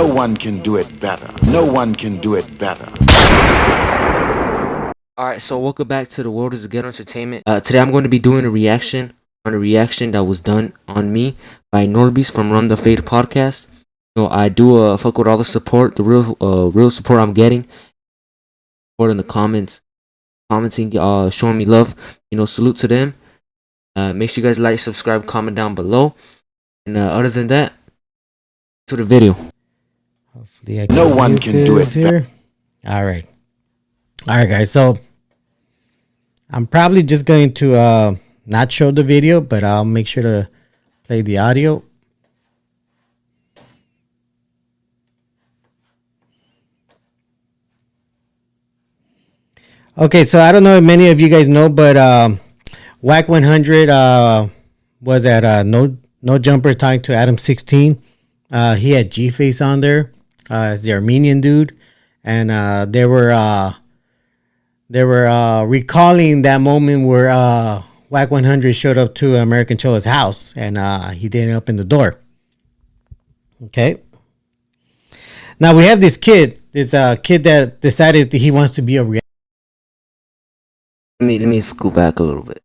No one can do it better. No one can do it better. Alright, so welcome back to the World is Ghetto Entertainment. Today I'm going to be doing a reaction on a reaction that was done on me by Norbeez from Run the Fade podcast. You know, I do fuck with all the support, the real support I'm getting. Support in the comments, commenting, showing me love. You know, salute to them. Make sure you guys like, subscribe, comment down below. And other than that, to the video. Hopefully I can no one can do it here. All right, guys. So I'm probably just going to not show the video, but I'll make sure to play the audio. Okay, so I don't know if many of you guys know, but Whack 100 was at No Jumper talking to Adam 16. He had G-Face on there as the Armenian dude, and they were recalling that moment where Whack 100 showed up to American Chola's house, and he didn't open the door. Okay. Now we have this kid that decided that he wants to be a reality. Let me scoot back a little bit.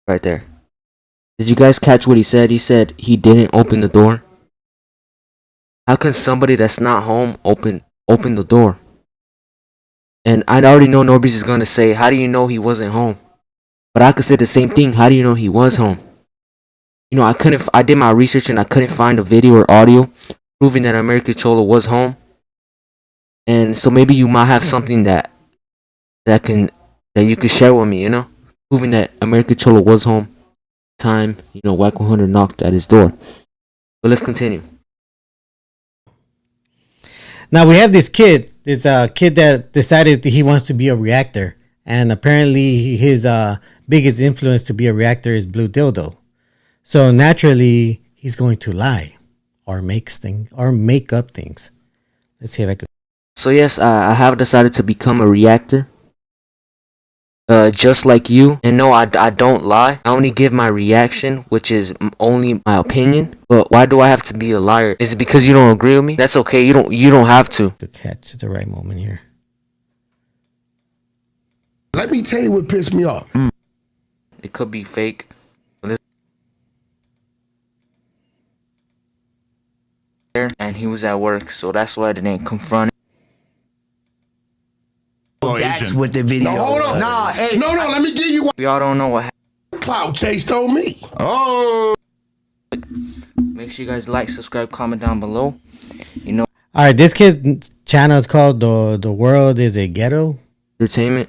Right there. Did you guys catch what he said? He said he didn't open the door. How can somebody that's not home open the door? And I already know Norbeez is gonna say, how do you know he wasn't home? But I could say the same thing. How do you know he was home? You know, I did my research and I couldn't find a video or audio proving that American Chola was home. And so maybe you might have something that you could share with me, you know? Proving that American Chola was home. Time, you know, Whack 100 knocked at his door. But let's continue. Now we have this kid that decided that he wants to be a reactor, and apparently his biggest influence to be a reactor is Blue Dildo. So naturally he's going to lie or make up things. Let's see if I could. So yes, I have decided to become a reactor. Just like you. And no, I don't lie. I only give my reaction, which is only my opinion. But why do I have to be a liar? Is it because you don't agree with me? That's okay. You don't have to. To catch the right moment here. Let me tell you what pissed me off. It could be fake. And he was at work, so that's why I didn't confront him. That's what the video. No, hold on. Nah, hey, no, let me give you what Y'all don't know what happened. Cloud Chase told me. Oh. Make sure you guys like, subscribe, comment down below. You know. All right, this kid's channel is called The World is a Ghetto Entertainment.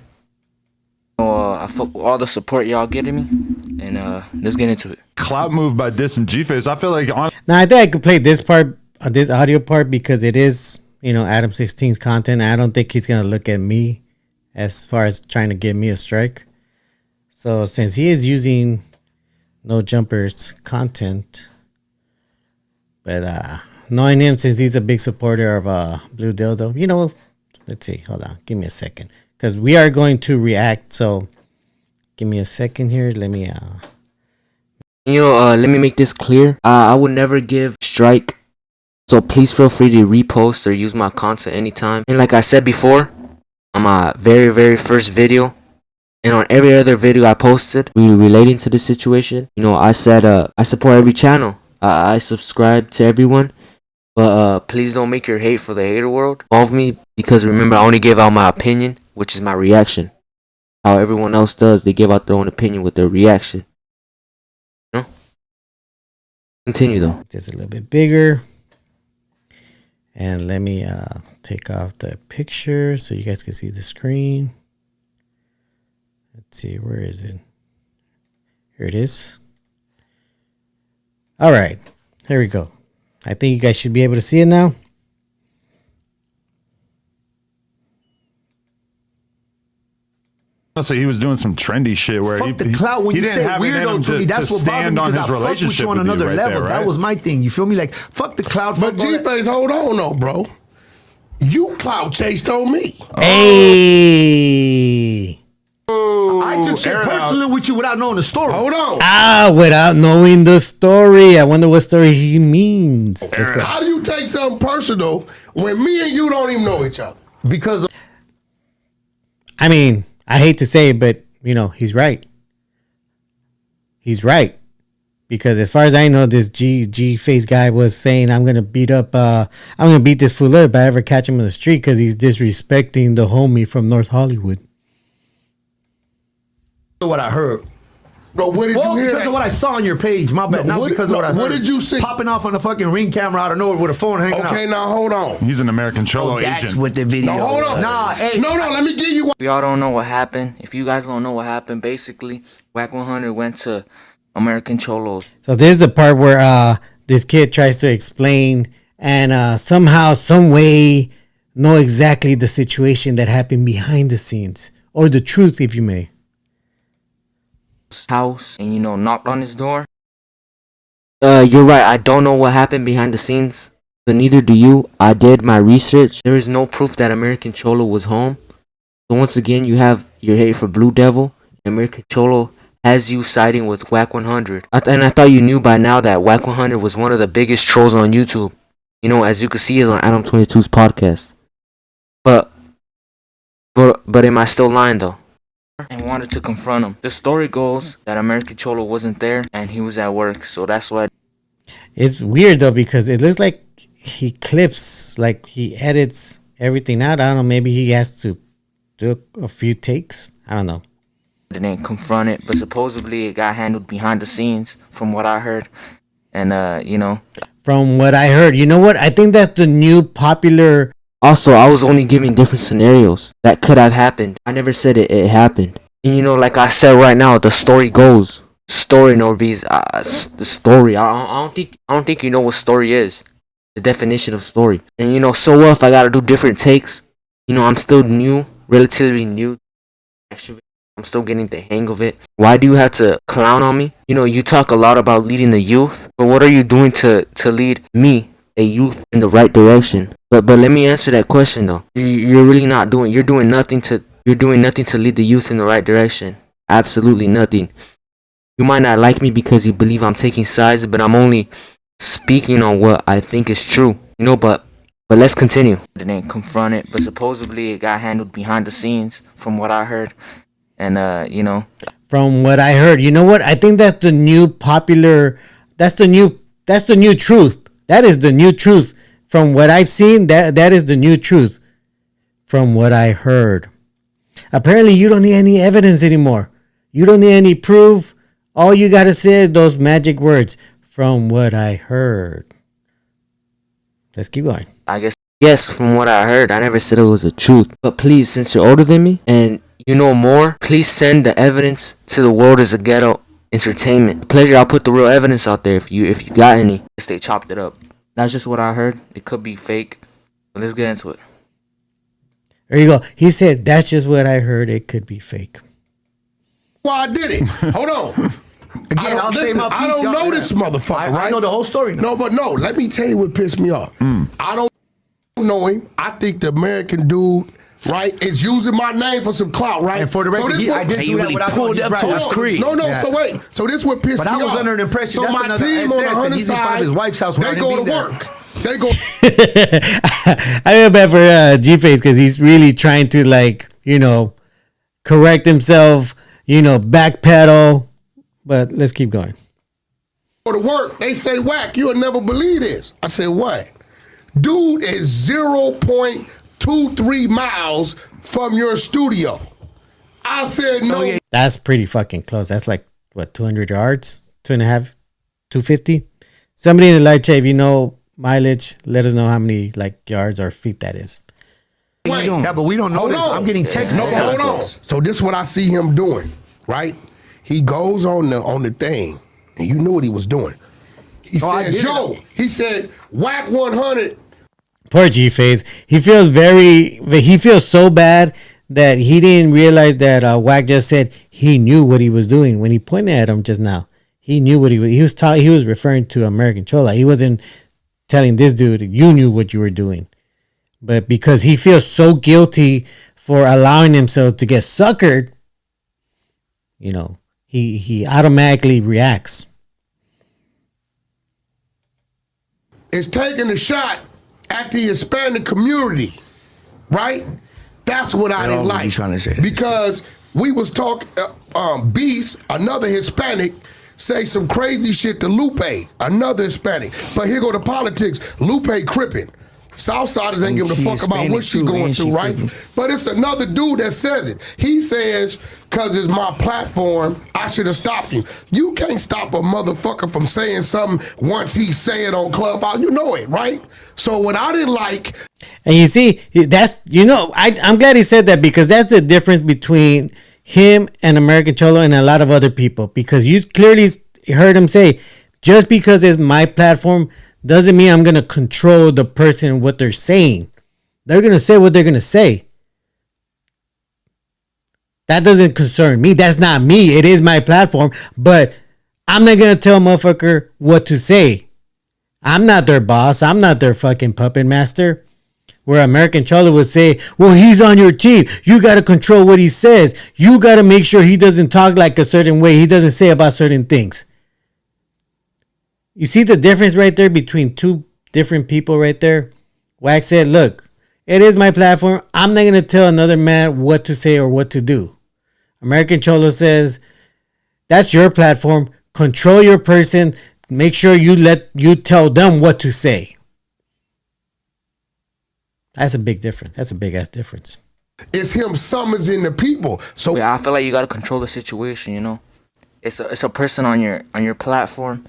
I fuck with all the support y'all getting me, and let's get into it. Clout move by dissing G-Face. I feel like now I think I could play this part, this audio part, because it is, you know, Adam 16's content. I don't think he's gonna look at me as far as trying to give me a strike. So since he is using No Jumper's content, but knowing him, since he's a big supporter of Blue Dildo, you know, let's see. Hold on, give me a second, because we are going to react. So give me a second here. Let me You know, let me make this clear. I would never give strike. So please feel free to repost or use my content anytime. And like I said before, on my very first video, and on every other video I posted relating to this situation, you know, I said I support every channel. I subscribe to everyone. But please don't make your hate for the hater world involve me, because remember, I only give out my opinion, which is my reaction. How everyone else does, they give out their own opinion with their reaction. You know? Continue though. Just a little bit bigger. And let me take off the picture so you guys can see the screen. Let's see, where is it? Here it is. All right, here we go. I think you guys should be able to see it now. So he was doing some trendy shit where fuck the clout when you say weirdo to me. That's what bothered me, because I fuck with you on another level. Right? That was my thing. You feel me? Like, fuck the clout. But G-Face, hold on though, bro. You Cloud Chase told me. Hey. I took shit personally with you without knowing the story. Hold on. Without knowing the story. I wonder what story he means. Let's go. How do you take something personal when me and you don't even know each other? Because I mean, I hate to say it, but he's right. He's right. Because as far as I know, this G face guy was saying, I'm gonna beat this fool up if I ever catch him in the street because he's disrespecting the homie from North Hollywood. what I heard. Bro, what did you hear? Because of what I saw on your page, my bad. Not because of what I heard. What did you see? Popping off on the fucking Ring camera out of nowhere with a phone hanging out. Okay, now hold on. He's an American Cholo agent. That's what the video Hold on. No, let me give you one. If y'all don't know what happened, if you guys don't know what happened, basically, Whack 100 went to American Cholos. So this is the part where this kid tries to explain and somehow, some way, know exactly the situation that happened behind the scenes, or the truth, if you may. House and knocked on his door. You're right, I don't know what happened behind the scenes, but neither do you. I did my research. There is no proof that American Cholo was home. So once again, you have your hate for Blue Devil. American Cholo has you siding with Whack 100. And I thought you knew by now that Whack 100 was one of the biggest trolls on YouTube. As you can see, is on Adam 22's podcast. But am I still lying though? And wanted to confront him. The story goes that American Cholo wasn't there and he was at work, so that's why. It's weird though because it looks like he clips, like he edits everything out. I don't know. Maybe he has to do a few takes. I don't know. Didn't confront it, but supposedly it got handled behind the scenes, from what I heard. And From what I heard, you know what? I think that's the new popular. Also, I was only giving different scenarios that could have happened. I never said it happened. And like I said right now, the story goes. Story, Norbeez. The story. I don't think you know what story is. The definition of story. And so what if I gotta do different takes? I'm still new, relatively new. Actually, I'm still getting the hang of it. Why do you have to clown on me? You talk a lot about leading the youth, but what are you doing to lead me, a youth, in the right direction? But let me answer that question though. You're really not doing. You're doing nothing to lead the youth in the right direction. Absolutely nothing. You might not like me because you believe I'm taking sides, but I'm only speaking on what I think is true. But let's continue. Didn't confront it, but supposedly it got handled behind the scenes, from what I heard. And From what I heard, you know what? I think that's the new popular. That's the new truth. That is the new truth. From what I've seen, that is the new truth. From what I heard. Apparently, you don't need any evidence anymore. You don't need any proof. All you gotta say is those magic words. From what I heard. Let's keep going. I guess, yes, from what I heard. I never said it was the truth. But please, since you're older than me and you know more, please send the evidence to the world as a ghetto entertainment. Pleasure, I'll put the real evidence out there if you got any. Guess they chopped it up. That's just what I heard. It could be fake. But let's get into it. There you go. He said, that's just what I heard. It could be fake. Well, I did it. Hold on. Again, I don't know this motherfucker, right? I know the whole story. No, but no. Let me tell you what pissed me off. I don't know him. I think the American dude, right, is using my name for some clout, right? And for the record, I didn't do that without pulled up to his crib. No, so wait. So this what pissed me off. But I was under the impression. So my team on the Hunter side, his wife's house. they go to work. They go. I feel bad for G-Face because he's really trying to correct himself, backpedal. But let's keep going. Go to work. They say, Whack, you'll never believe this. I said, what? Dude is 0.23 miles from your studio. I said, no. That's pretty fucking close. That's like, what, 200 yards? 2.5? 250? Somebody in the live chat, if you know mileage, let us know how many yards or feet that is. Wait. Yeah, but we don't know this. I'm getting texts. No, hold on. So this is what I see him doing, right? He goes on the thing, and you knew what he was doing. He says, he said, Whack 100. Poor G-Face. He feels so bad that he didn't realize that Whack just said he knew what he was doing when he pointed at him just now. He knew what he was referring to American Chola. He wasn't telling this dude, you knew what you were doing. But because he feels so guilty for allowing himself to get suckered you know, he automatically reacts. Is taking a shot at the Hispanic community, right? That's what I didn't like. Trying to say because we was talking, Beast, another Hispanic, say some crazy shit to Lupe, another Hispanic. But here go the politics. Lupe crippin'. Southsiders ain't giving a fuck about what she going through, right? But it's another dude that says it. He says, because it's my platform, I should have stopped you. You can't stop a motherfucker from saying something once he say it on Clubhouse. You know it, right? So what I didn't like... And you see, that's, you know, I'm glad he said that, because that's the difference between him and American Cholo and a lot of other people. Because you clearly heard him say, just because it's my platform doesn't mean I'm going to control the person and what they're saying. They're going to say what they're going to say. That doesn't concern me. That's not me. It is my platform. But I'm not going to tell a motherfucker what to say. I'm not their boss. I'm not their fucking puppet master. Where American Cholo would say, well, he's on your team. You got to control what he says. You got to make sure he doesn't talk like a certain way. He doesn't say about certain things. You see the difference right there between two different people right there? Wax said, look, it is my platform. I'm not going to tell another man what to say or what to do. American Cholo says, that's your platform. Control your person. Make sure you tell them what to say. That's a big difference. That's a big ass difference. It's him summoning the people. So yeah, I feel like you got to control the situation, you know? It's a person on your platform.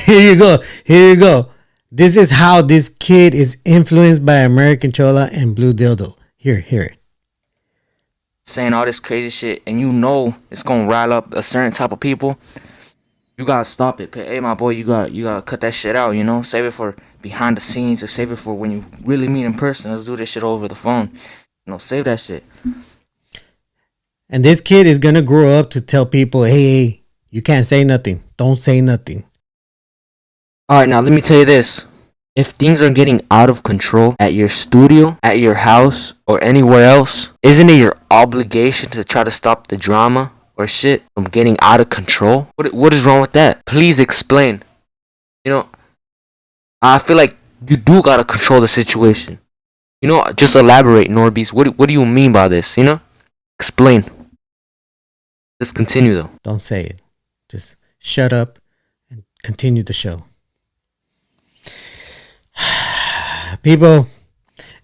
Here you go. Here you go. This is how this kid is influenced by American Chola and Blue Dildo. Hear it. Saying all this crazy shit, and you know it's gonna rile up a certain type of people. You gotta stop it. Hey, my boy, you gotta cut that shit out. You know, save it for behind the scenes, or save it for when you really meet in person. Let's do this shit over the phone. You know, save that shit. And this kid is gonna grow up to tell people, hey, you can't say nothing. Don't say nothing. All right, now let me tell you this. If things are getting out of control at your studio, at your house, or anywhere else, isn't it your obligation to try to stop the drama or shit from getting out of control? What is wrong with that? Please explain. You know, I feel like you do gotta control the situation. You know, just elaborate, Norbeez. What do you mean by this? You know, explain. Just continue though. Don't say it. Just shut up and continue the show. People,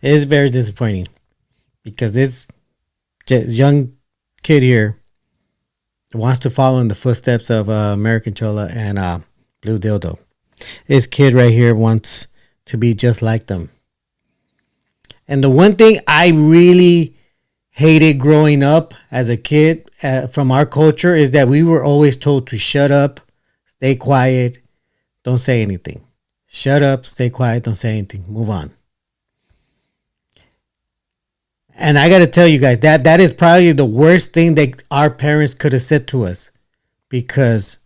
it is very disappointing because this young kid here wants to follow in the footsteps of American Chola and Blue Dildo. This kid right here wants to be just like them. And the one thing I really hated growing up as a kid from our culture is that we were always told to shut up, stay quiet, don't say anything. Shut up, stay quiet, don't say anything, move on. And I got to tell you guys, that is probably the worst thing that our parents could have said to us, because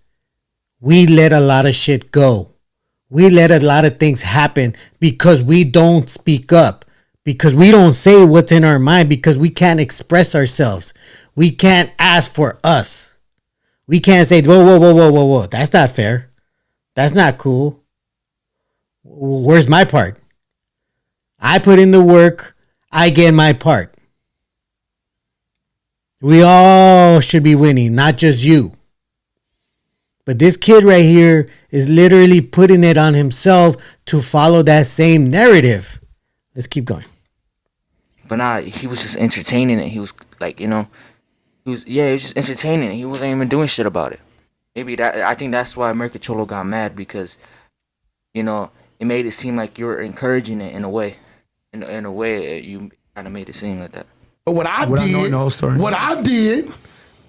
we let a lot of shit go. We let a lot of things happen because we don't speak up, because we don't say what's in our mind, because we can't express ourselves. We can't ask for us. We can't say, whoa. That's not fair. That's not cool. Where's my part? I put in the work. I get my part. We all should be winning, not just you. But this kid right here is literally putting it on himself to follow that same narrative. Let's keep going. But nah, he was just entertaining it. He was like, you know, he was just entertaining it. He wasn't even doing shit about it. I think that's why American Cholo got mad, because, you know, it made it seem like you were encouraging it in a way. In a way, you kind of made it seem like that. But what I did,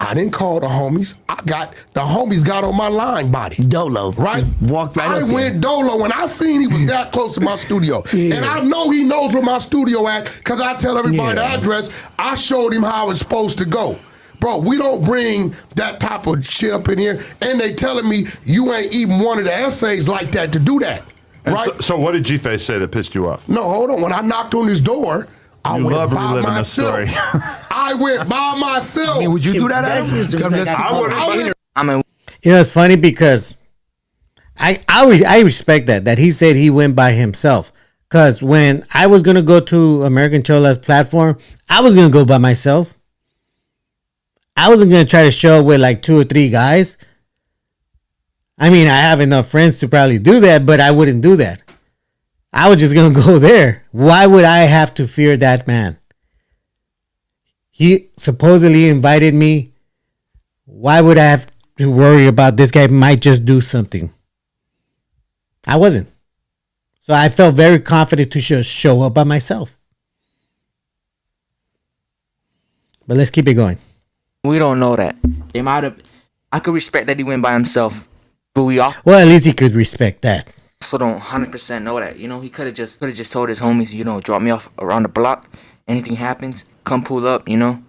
I didn't call the homies. The homies got on my line body. Dolo. Right? Just walked right up there. I went Dolo when I seen he was that close to my studio. Yeah. And I know he knows where my studio at, because I tell everybody the address. I showed him how it's supposed to go. Bro, we don't bring that type of shit up in here. And they telling me you ain't even one of the essays like that to do that. Right? So what did G-Face say that pissed you off? No, hold on. When I knocked on his door, I went by myself. Story. I I went by myself. I mean, would you do that? I would. I mean, You know, it's funny because I respect that he said he went by himself. Because when I was going to go to American Chola's platform, I was going to go by myself. I wasn't going to try to show up with like 2 or 3 guys. I mean, I have enough friends to probably do that, but I wouldn't do that. I was just going to go there. Why would I have to fear that man? He supposedly invited me. Why would I have to worry about this guy might just do something? I wasn't. So I felt very confident to just show up by myself. But let's keep it going. we don't know that. They might have. I could respect that he went by himself, but we all Well, at least he could respect that. also don't 100% know that. You know, he could have just told his homies, you know, drop me off around the block. Anything happens, come pull up. You know,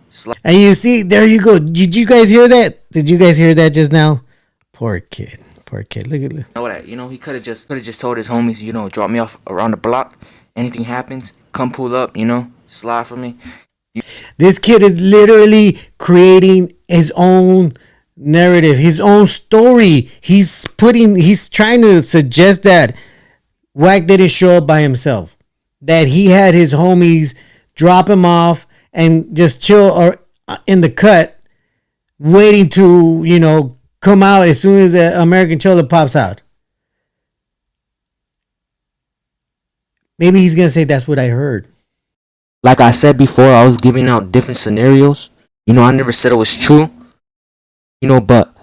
And you see, there you go. Did you guys hear that? Did you guys hear that just now? Poor kid. Poor kid. Look at know that. You know, he could have just told his homies, you know, drop me off around the block. Anything happens, come pull up. You know, slide for me. this kid is literally creating his own narrative, his own story. He's trying to suggest that Wack didn't show up by himself, that he had his homies drop him off and just chill or in the cut, waiting to, you know, come out as soon as American Chola pops out. Maybe he's gonna say that's what I heard. Like I said before, I was giving out different scenarios. You know, I never said it was true. You know, but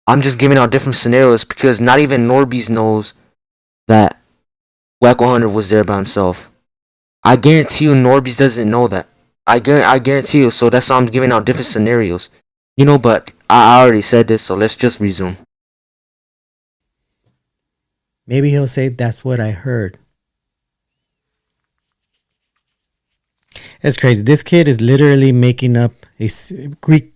I'm just giving out different scenarios because not even Norbeez knows that Wack 100 was there by himself. I guarantee you Norbeez doesn't know that. I guarantee you. So that's why I'm giving out different scenarios. You know, but I already said this, so let's just resume. Maybe he'll say that's what I heard. That's crazy. This kid is literally making up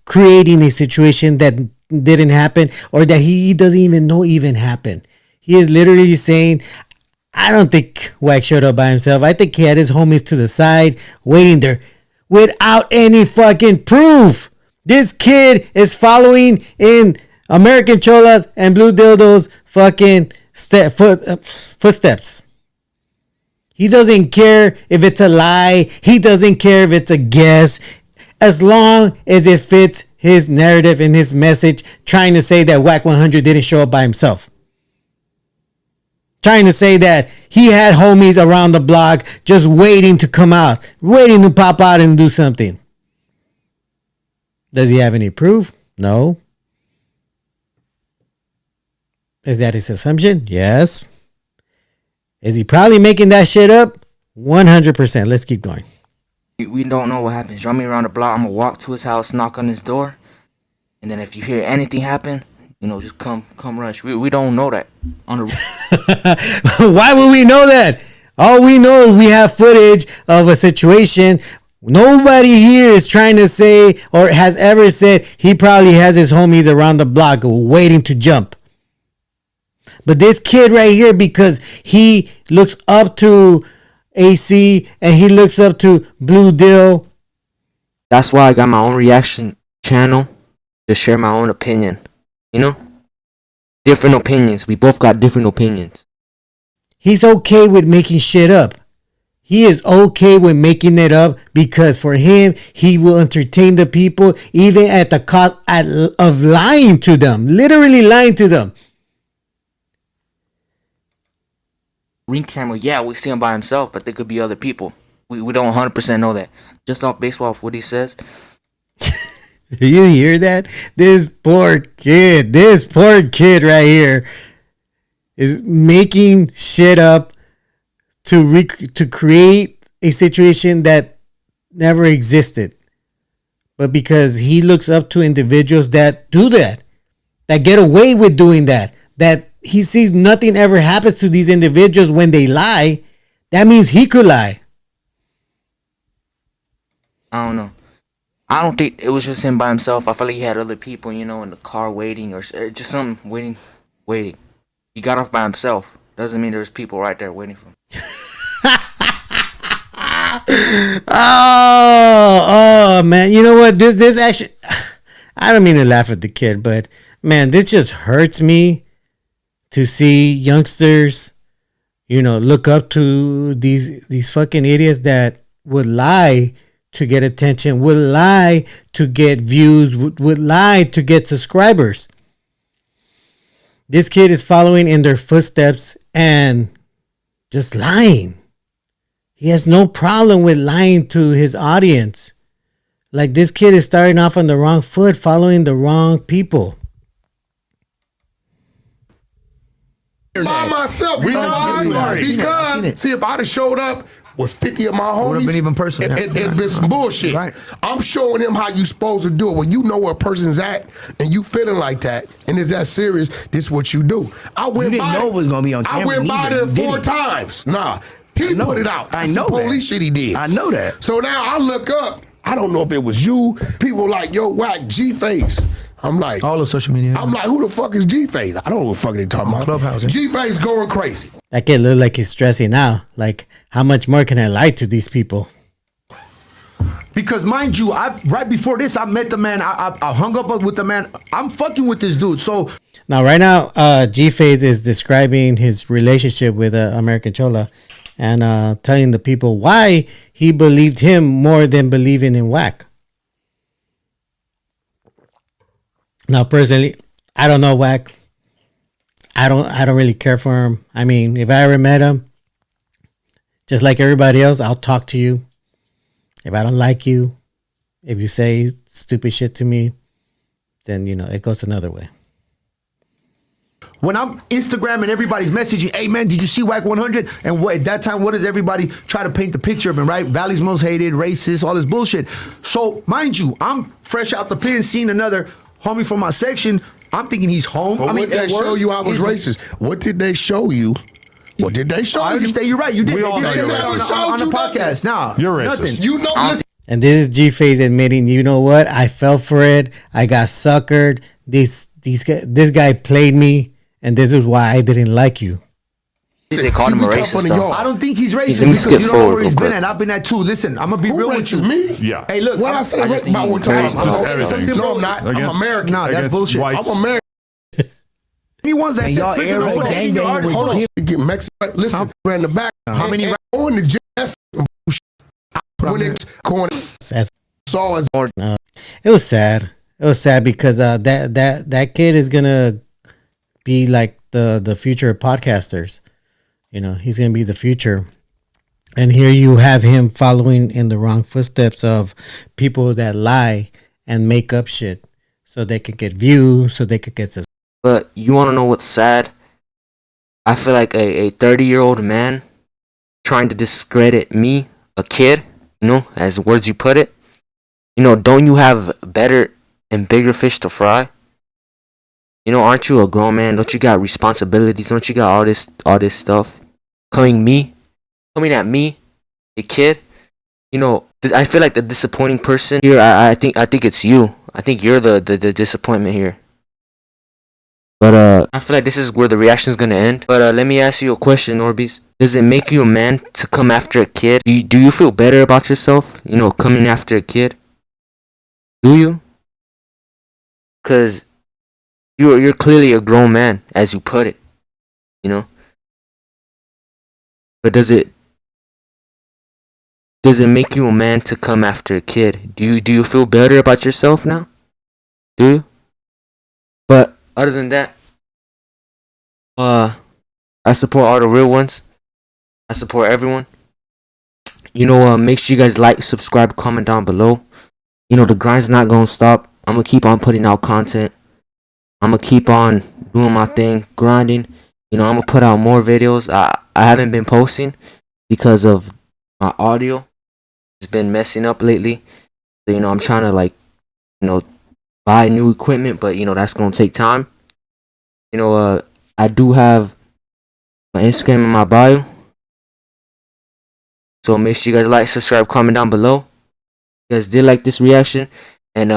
creating a situation that didn't happen or that he doesn't even know even happened. He is literally saying, I don't think Wack showed up by himself. I think he had his homies to the side waiting there without any fucking proof. This kid is following in American Cholas and Blue Dildo's fucking footsteps. He doesn't care if it's a lie. He doesn't care if it's a guess. As long as it fits his narrative and his message, trying to say that Wack 100 didn't show up by himself. Trying to say that he had homies around the block just waiting to come out, waiting to pop out and do something. Does he have any proof? No. Is that his assumption? Yes. Is he probably making that shit up? 100%. Let's keep going. We don't know what happens. Drop me around the block. I'm gonna walk to his house, knock on his door, and then if you hear anything happen, you know, just come rush. We don't know that. Why would we know that? All we know is we have footage of a situation. Nobody here is trying to say or has ever said he probably has his homies around the block waiting to jump. But this kid right here, because he looks up to AC and he looks up to Blue Dill. That's why I got my own reaction channel to share my own opinion. You know? Different opinions. We both got different opinions. He's okay with making shit up. He is okay with making it up because for him, he will entertain the people even at the cost of lying to them. Literally lying to them. Ring camera, yeah, we see him by himself, but there could be other people. We don't 100% know that. Just off based off what he says. Do you hear that? This poor kid right here is making shit up to create a situation that never existed. But because he looks up to individuals that do that get away with doing that he sees nothing ever happens to these individuals when they lie, that means he could lie. I don't know. I don't think it was just him by himself. I feel like he had other people, you know, in the car waiting or just something waiting. He got off by himself. Doesn't mean there's people right there waiting for him. Oh man, you know what? This actually, I don't mean to laugh at the kid, but man, this just hurts me to see youngsters, look up to these fucking idiots that would lie to get attention, would lie to get views, would lie to get subscribers. This kid is following in their footsteps and just lying. He has no problem with lying to his audience. Like, this kid is starting off on the wrong foot, following the wrong people. By myself, because see, if I'd have showed up with 50 of my homies, would have been even personal. It'd been some bullshit. Right. I'm showing them how you supposed to do it. When you know where a person's at and you feeling like that and it's that serious, this is what you do. You didn't know it was gonna be on camera. I went by neither, there 4 times. Nah, he put it out. I know that. Police shit he did. I know that. So now I look up. I don't know if it was you. People like, yo, whack G-Face. I'm like, all of social media. I'm like, who the fuck is G-Face? I don't know what the fuck they talking about. Clubhouse. G-Face going crazy. That kid look like he's stressing out. Like, how much more can I lie to these people? Because mind you, right before this, I met the man. I hung up with the man. I'm fucking with this dude. So now, right now, G-Phase is describing his relationship with American Chola and telling the people why he believed him more than believing in Wack. Now, personally, I don't know Wack. I don't really care for him. I mean, if I ever met him, just like everybody else, I'll talk to you. If I don't like you, if you say stupid shit to me, then, it goes another way. when I'm Instagram and everybody's messaging, hey man, did you see Wack 100? And at that time, what does everybody try to paint the picture of him, right? Valley's most hated, racist, all this bullshit. So mind you, I'm fresh out the pen, seeing another homie from my section. I'm thinking he's home. But what did they show you I was racist? What did they show you? What did they show you? I understand. You're right. You did. We all know you're racist. On the podcast. Nah, you're racist. Nothing. You know, listen. And this is G-Phase admitting, you know what? I fell for it. I got suckered. This guy played me, and this is why I didn't like you. They called him a racist, though. I don't think he's racist Let me because skip you don't know forward where he's real been quick. at. I've been at too. Listen, I'm gonna be real with you. Me? Yeah. Hey, look. What I said just think about he one time. encouraged everything. No, I'm not. I'm Against- American. Nah, that's against bullshit. whites. I'm American. Any ones that And said, y'all listen, air hold on, gang banging artists, with hold on. To get Mexican. Listen, we're in the back. How many And on the jazz when it's going saw as It was sad. It was sad because that kid is gonna be like the future of podcasters. You know, he's gonna be the future. And here you have him following in the wrong footsteps of people that lie and make up shit so they could get views, so they could get subscribers. But you want to know what's sad? I feel like a 30-year-old man trying to discredit me, a kid, as words you put it. Don't you have better and bigger fish to fry? Aren't you a grown man? Don't you got responsibilities? Don't you got all this stuff? Coming at me, a kid. I feel like the disappointing person here. I think it's you. I think you're the disappointment here. But I feel like this is where the reaction is gonna end. But let me ask you a question, Norbeez. Does it make you a man to come after a kid? Do you feel better about yourself? Coming after a kid. Do you? Cause you're clearly a grown man, as you put it. But does it make you a man to come after a kid? Do you feel better about yourself now? Do you? But other than that, I support all the real ones. I support everyone. Make sure you guys like, subscribe, comment down below. The grind's not gonna stop. I'm gonna keep on putting out content. I'm gonna keep on doing my thing, grinding. I'm gonna put out more videos. I haven't been posting because of my audio. It's been messing up lately. So, I'm trying to buy new equipment, but that's gonna take time. I do have my Instagram in my bio. So make sure you guys like, subscribe, comment down below. If you guys did like this reaction, and